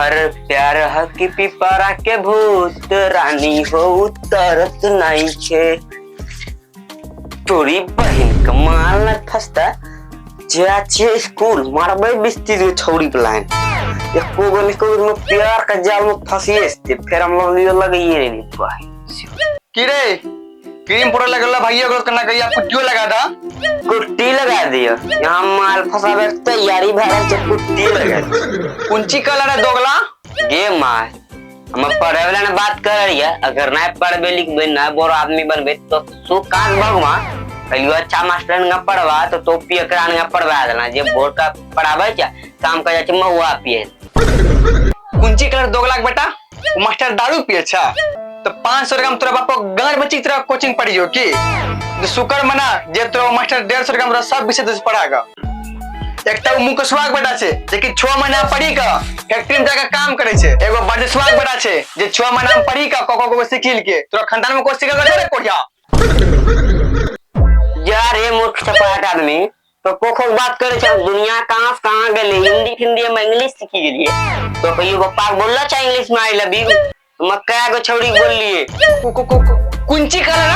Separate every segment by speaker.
Speaker 1: हमार प्यार हकी पिपरा के भूत रानी हो उतरत नहीं छे तोरी बहन कमाल न फसता जे स्कूल मारबे बिस्ती छौड़ी प्लान एको गो में प्यार का जाल में फंसिए फिर हम लोग लगाइए नहीं भाई
Speaker 2: की रे क्रीम पाउडर लगला भैया को करना कहिया कुट्टियो लगा दा
Speaker 1: कुट्टी लगा दियो यहाँ माल फसावे तैयारी भरल छे कुट्टी लगा
Speaker 2: कुंची कलर है दोगला
Speaker 1: गे मार हम पढ़े वाला ने बात कर रही है अगर ना पढ़बे लिखबे ना बोर आदमी बनबे तो सु कान भगवा कहियो अच्छा मास्टर ने पढ़वा तो टोपी एकरा ने पढ़वा देना जे बोर्ड का पढ़ावे छ काम कर जाचे महुआ पिए
Speaker 2: कुंची कलर दोगला बेटा मास्टर दारू पिए अच्छा तो 500 ग्राम तोरा बाप गांड बच्ची तरह कोचिंग पढ़ियो की जो शुक्र मना जे तोरा मास्टर 150 ग्राम रो सब विषय से पढ़ागा एकटा मुख स्वाग बेटा छे जे कि 6 महीना पढ़ी का फैक्ट्री में जाके काम करे छे एगो बड़े स्वाग बेटा छे जे 6 महीना में पढ़ी का को सिखिल के तोरा खानदान में को सिखल रे कोढ़िया
Speaker 1: यार ये मूर्ख सपाट आदमी तो कोखो बात करे छ दुनिया कहां गेले हिंदी में इंग्लिश सीखी गेलिए तो कहियो पप्पा बोलला छ इंग्लिश में आई लव यू मक्का को छौड़ी बोल लिए
Speaker 2: कुंची कलर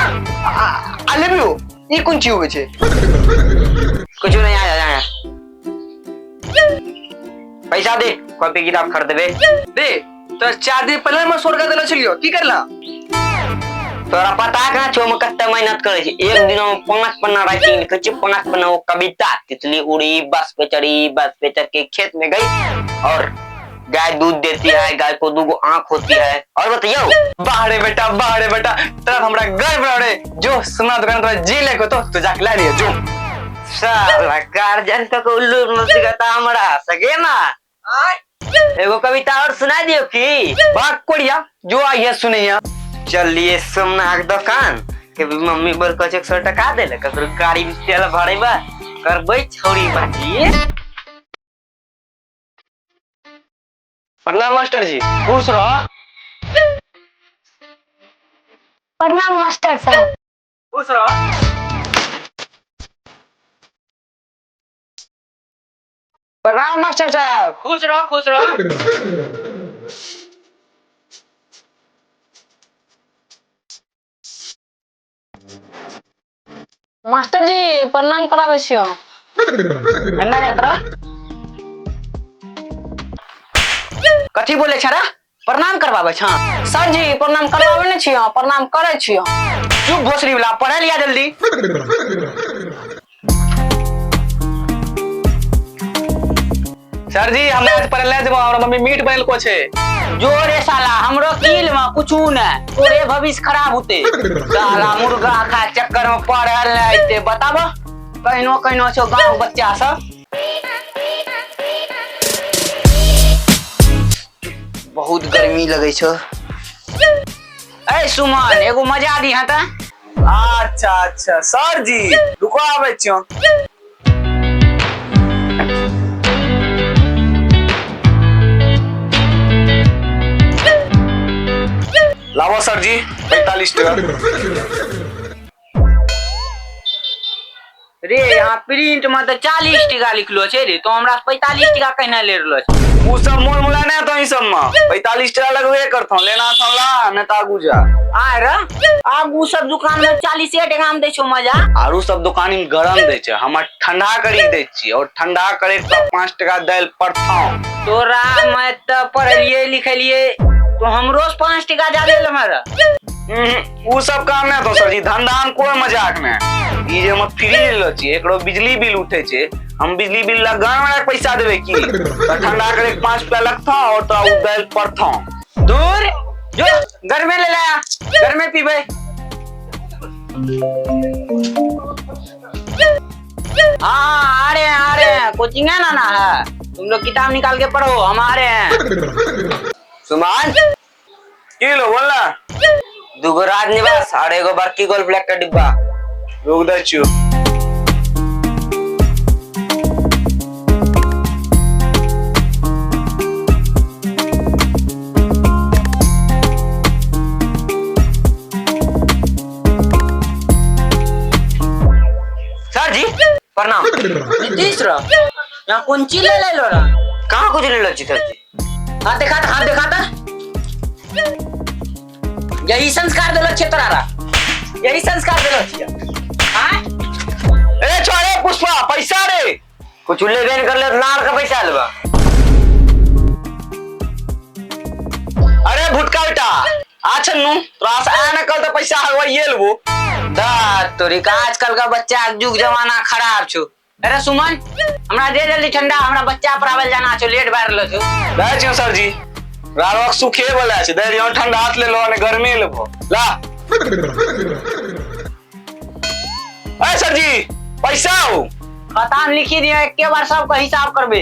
Speaker 2: आई लव यू ई कुंची होवे छे
Speaker 1: कुछ नहीं आया पैसा दे कॉपी किताब खरीदबे
Speaker 2: दे तो 4 दिन पहले मैं स्वर्ग देला छलियो की करला
Speaker 1: तोरा पता कहां छो हम कत्ते मेहनत करे छी एक दिन में 5 पन्ना राइटिंग लिखे छी 5 पन्ना वो कविता तितली उड़ी बस पे चढ़ के खेत में गई और गाय दूध देती है गाय को 2 आंख होती है और बताइयो
Speaker 2: बाहरे बेटा तरफ हमरा घर बड़े जो सुना दुकान तोरा जी ले को तो जाके ला लियो जो
Speaker 1: साला गार्जियन तक उल्लू न सिखाता हमरा सके ना एगो कविता और सुना दियो की
Speaker 2: बाग कोड़िया जो आइए सुनैया
Speaker 1: चलिए सोमनाथ दुकान के मम्मी बोल को 100 टका देले ककरो गाड़ी में तेल भरेबा करबै छौरी बाजी
Speaker 2: प्रणाम मास्टर जी खुश रहो
Speaker 3: प्रणाम मास्टर साहब
Speaker 2: खुश रहो प्रणाम मास्टर साहब खुश रहो
Speaker 3: मास्टर जी प्रणाम करावे छियो
Speaker 2: अन्ना यात्रा कथी बोले छरा प्रणाम करवावे छ
Speaker 3: सर जी प्रणाम करवावे ने छियो प्रणाम करे छियो
Speaker 2: चुप भोसरी वाला पढ़े लिया जल्दी सर जी हमने आज पढ़ले जब हमरा मम्मी मीट बनल को छे
Speaker 1: जोरे साला हमरो कील में कुछ न तोरे भविष्य खराब होते साला मुर्गा खा चक्कर में पड़ल रहते बताबो कहिनो छो गांव बच्चा सब बहुत गर्मी लगे छ ए सुमन एगो मजा दी हता
Speaker 2: अच्छा सर जी रुको आवे छियो लाओ सर जी 45 टका
Speaker 1: रे यहाँ प्रिंट में तो 40 टका लिखलो छे रे तो हमरा 45 टका कहना ले रहलो छे
Speaker 2: उ सब मोल मोला नै तो ई सब में 45 टका लगबे करथौ लेना छ ला न ता गुजा
Speaker 1: आ रे आगू सब दुकान में 40 टका में दै छो मजा
Speaker 2: आरु सब दुकान में गरम दै छै हम ठंडा करी दै छी और ठंडा करे तो 5 टका दैल पड़थौ
Speaker 1: तोरा मैं तो पढ़लिए लिखलिए तो हमरो 5 टका ज्यादा ले हमारा
Speaker 2: उ सब काम नै तो सर जी धंधा में कोई मजाक नै ई जे हम फ्री लेलो छी एकरो बिजली बिल उठे छै हम बिजली बिल लगान वाला पैसा देबे की तो ठंडा करे 5 रुपया लगथौ और तो उदैल पड़थौ
Speaker 1: दूर जो घर में ले लाया घर में पीबे हाँ आ रहे हैं कोचिंग है ना है तुम लोग किताब निकाल के पढ़ो हम आ रहे हैं
Speaker 2: सुमान की लो बोलना
Speaker 1: दुगो राजनिवास और एगो बड़की गोल ब्लैक का डिब्बा
Speaker 2: रुक दे छु
Speaker 1: सर जी प्रणाम नीतीश रो यहाँ कौन चीज ले लो रा कहाँ कुछ ले लो जी सर जी हाथ देखा था यही संस्कार देलो छे तोरा यही संस्कार देलो छिया हां
Speaker 2: ए छोड़े पुष्पा पैसा रे
Speaker 1: कुछ लेबे न कर ले लाड़ का पैसा लेबा
Speaker 2: अरे भुटका बेटा अच्छा नु तोरा से आना कल तो पैसा हवा ये लेबो
Speaker 1: दा तोरी का आजकल का बच्चा जुग जमाना खराब छु अरे सुमन हमरा दे जल्दी ठंडा हमरा बच्चा पढ़ावल जाना छु लेट बार लो छु
Speaker 2: दे छियो सर जी रारोक सुखे बोला छै दे रियो ठंडा हाथ ले लो ने गर्मी लेबो ला ए सर जी पैसा हो
Speaker 1: खाता में लिखी दियो एक के बार सबका हिसाब करबे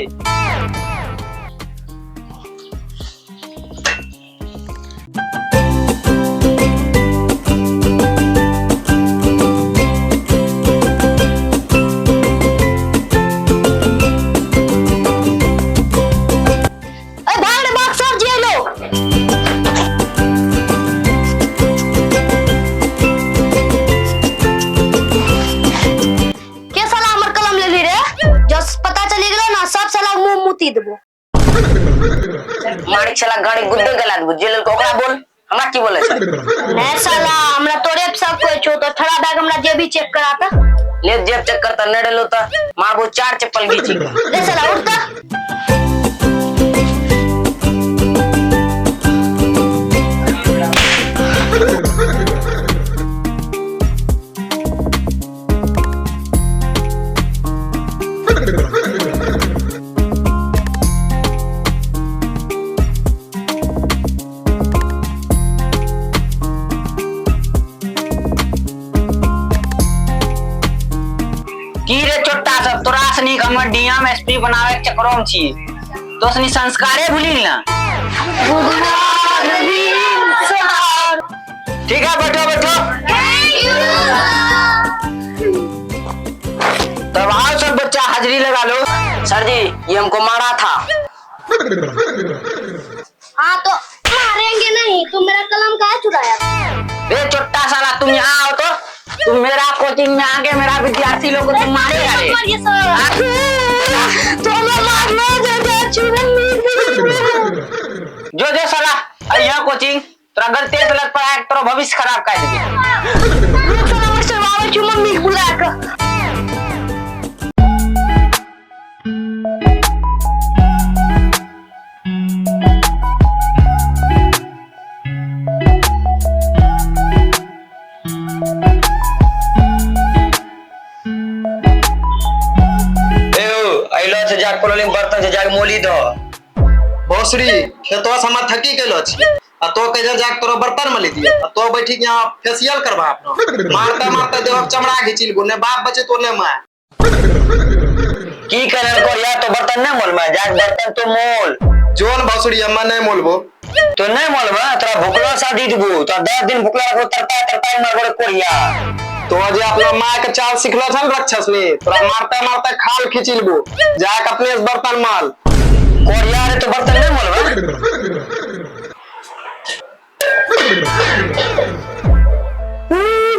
Speaker 1: मारिक साला गाड़ी गुद्दे गला दबो जेल को ओकरा बोल हमरा की बोले छै
Speaker 3: नहीं साला हमरा तोरे सब कोई छो तो थोड़ा बैग हमरा जे भी चेक कराता
Speaker 1: ले जेब चेक करता न डेलो त मारबो 4 चप्पल घीची
Speaker 3: ले साला उठता
Speaker 1: की रे छोटा सब तोरा सनी हमर डीएम एसपी बनावे के चक्कर में छी तो सनी संस्कारे भूली ना ठीक है बैठो तब आओ सब बच्चा हाजिरी लगा लो सर जी ये हमको मारा था
Speaker 3: हाँ तो मारेंगे नहीं तुम मेरा कलम काहे चुराया
Speaker 1: रे छोटा साला तुम यहाँ आओ तो तुम मेरा कोचिंग में आके मेरा विद्यार्थी लोग को तुम मारेगा रे जो साला यहाँ कोचिंग तोरा अगर तेज गलत पढ़ाए तोरा भविष्य खराब कर देबे
Speaker 3: मम्मी बुला कर
Speaker 1: बर्तन से जाके मोली दो
Speaker 2: भोसरी खेतवा समा थकी गेलो छी आ तो कह जाक तोरो बर्तन में ले दियो आ तो बैठी के यहां फेशियल करबा अपना मारते देह चमड़ा घिचिल गो ने बाप बचे तो ने मां
Speaker 1: की करल को या तो बर्तन नहीं मोल में जाक बर्तन तो मोल
Speaker 2: जोन भोसरी अम्मा नहीं मोलबो
Speaker 1: तो नहीं मोलबा तोरा भुखला शादी दबो तो 10 दिन भुखला रखो तरता मार कोरिया
Speaker 2: तो जे अपना मां के चाल सिखलो छन रक्षस में तोरा मारते खाल खिचिलबो जाक अपने बर्तन माल
Speaker 1: कोरिया रे तो बर्तन नहीं मोलबा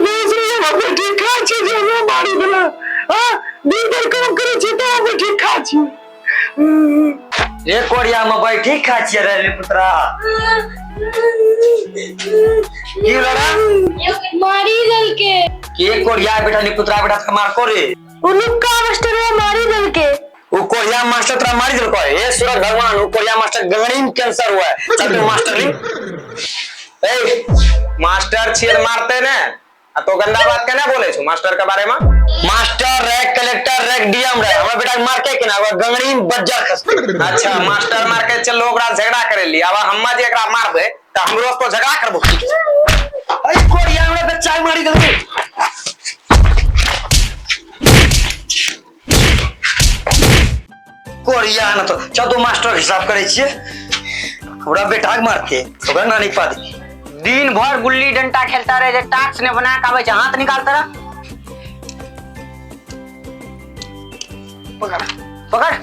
Speaker 2: दूसरी बाबू ठीक खा छी जे मारी देला हां दिन भर काम करे छी तो बाबू ठीक खा छी
Speaker 1: रे कोरिया में बैठी खा छी रे पुत्रा की लड़ा
Speaker 3: मारी दल के
Speaker 1: कोरिया बेटा नी पुत्रा बेटा का मार कोरे
Speaker 3: उनुका मास्टर मारी दल के
Speaker 1: वो कोरिया मास्टर तोरा मारी दल को ए सूरज भगवान वो कोरिया मास्टर गंगड़ी में कैंसर हुआ है चल तू मास्टर ली
Speaker 2: ए मास्टर छेड़ मारते ने आ तो गंदा बात केना बोले छु मास्टर के बारे में
Speaker 1: master rack collector rack DM रे हमरा बेटा मार के ना वो गंगड़ी में बज्जर खसते
Speaker 2: अच्छा मास्टर मार के चल लोग झगड़ा करे ली अब हम्मा जे एकरा मारबे त हमरो तो झगड़ा करबो
Speaker 1: ए कोरिया में बच्चा मारी दल के कोरिया ना तो चल तू मास्टर हिसाब करे छिए हमरा बेटा के मारते ओकरा नानी पादी दिन भर गुल्ली डंडा खेलता रहे जे टास्क ने बना के आवे छ हाथ निकालता रह पकड़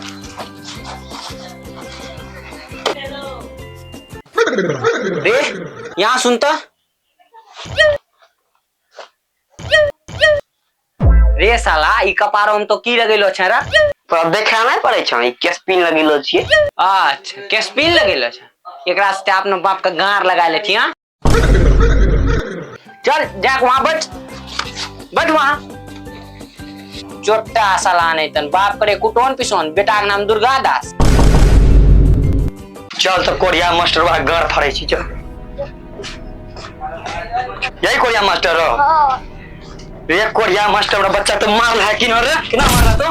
Speaker 1: रे यहाँ सुनता रे साला ई कपारो में तो की लगेलो छ रे तो देखा नहीं पड़े छ ई केस पिन लगेलो छिए अच्छा केस पिन लगेलो छ एकरा से अपने बाप का गार लगा लेती हाँ। चल जाक वहां बैठ वहां। चोट्टा साला नहीं तन बाप करे कुटोन पिसोन, बेटा के नाम दुर्गा दास।
Speaker 2: चल तो कोरिया मास्टर बा घर फड़े छी चल। यही कोरिया मास्टर हो।
Speaker 3: हाँ।
Speaker 2: रे कोरिया मास्टर बड़ा बच्चा तो मार है कि न रे, कि ना मारा तो?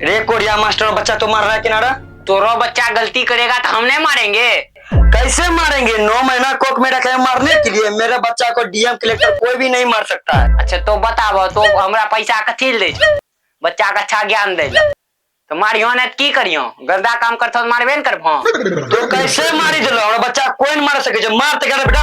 Speaker 2: रे कोरिया मास्टर बच्चा तो मार रहा है कि ना रे?
Speaker 1: तोरो बच्चा गलती करेगा तो हम नहीं मारेंगे।
Speaker 2: कैसे मारेंगे? 9 महीना कोक में रखे मारने के लिए। मेरे बच्चा को डीएम कलेक्टर कोई भी नहीं मार सकता है।
Speaker 1: अच्छा तो बताबो तो हमरा पैसा कथी दे छो? बच्चा का अच्छा ज्ञान दे ला। तो मारियो ने की करियो? गंदा काम करथो तो मारबे न करबो।
Speaker 2: तो कैसे मारी दिलो? हमरा बच्चा कोई नहीं मार सके। मार ते बेटा।